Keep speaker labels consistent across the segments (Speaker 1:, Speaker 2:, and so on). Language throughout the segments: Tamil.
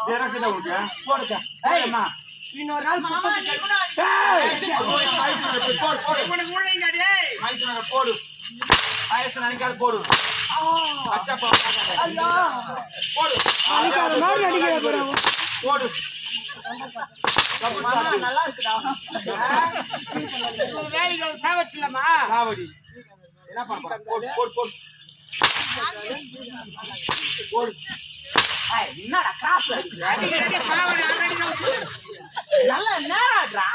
Speaker 1: இறக்குதா உனக்கு போடுங்க. ஏய்மா
Speaker 2: இன்னொரு நாள்
Speaker 1: போடு வயசு நினைக்காத போடு அச்சப்பா போடு போடு
Speaker 2: நல்லா இருக்குடா வேலைக்கு சாவச்சில்லமா
Speaker 1: சாவடி என்ன பண்ண போடு போடு போடு போடு
Speaker 2: என்னடா கிராஸ் நல்ல நேராடுறா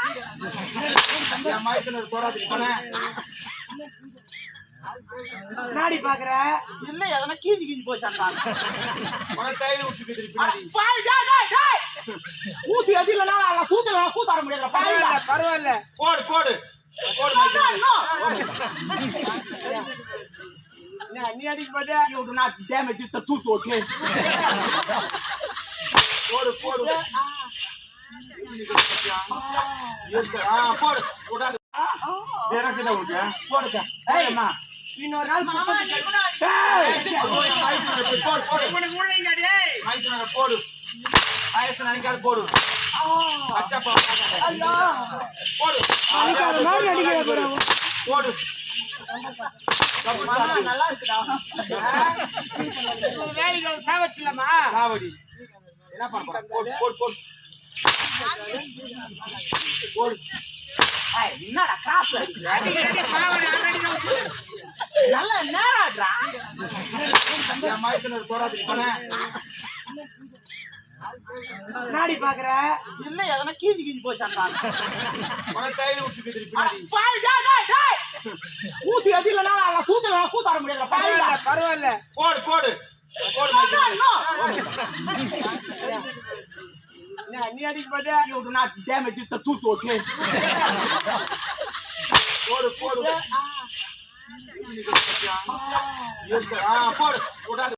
Speaker 1: என் மயத்துல தோறாதுக்கு போனேன்
Speaker 2: நாடி பாக்குற இல்ல எதனா கீஞ்சி கீஞ்சி போச்சாண்டா
Speaker 1: உன கையில விட்டுக்கு திருப்பி
Speaker 2: ஊத்தி அது இல்லனா சூத்துல கூத்தாட முடியாதுடா பரவாயில்ல
Speaker 1: போடு போடு போடு
Speaker 2: நீ அடிக்க போதே you do not damage the suit okay
Speaker 1: போடு போடு போடு போடாது இறக்குதா உனக்கு போடுங்க. ஏய்மா
Speaker 2: இன்னொரு நாள்
Speaker 1: போடு வயசு நினைக்காத போடு அச்சப்பா போடு போடு
Speaker 2: நல்லா இருக்குடா வேலைக்கு சாவச்சில்லமா
Speaker 1: சாவடி என்ன பண்ண போடு போடு போடு போடு
Speaker 2: என்னடா கிராஸ் நல்ல நேராடுறா
Speaker 1: என் மயத்துல தோறாதுக்கு போனேன்
Speaker 2: நாடி பாக்குற இல்ல எதனா கீஞ்சி கீஞ்சி போச்சாண்டா
Speaker 1: உன கையில விட்டுக்கு திருப்பி
Speaker 2: ஊத்தி அது இல்லனா சூத்துல கூத்தாட முடியாதுடா பரவாயில்ல
Speaker 1: போடு போடு போடு
Speaker 2: நீ அடிக்க போதே you do not damage the suit okay
Speaker 1: போடு போடு போடு போடாது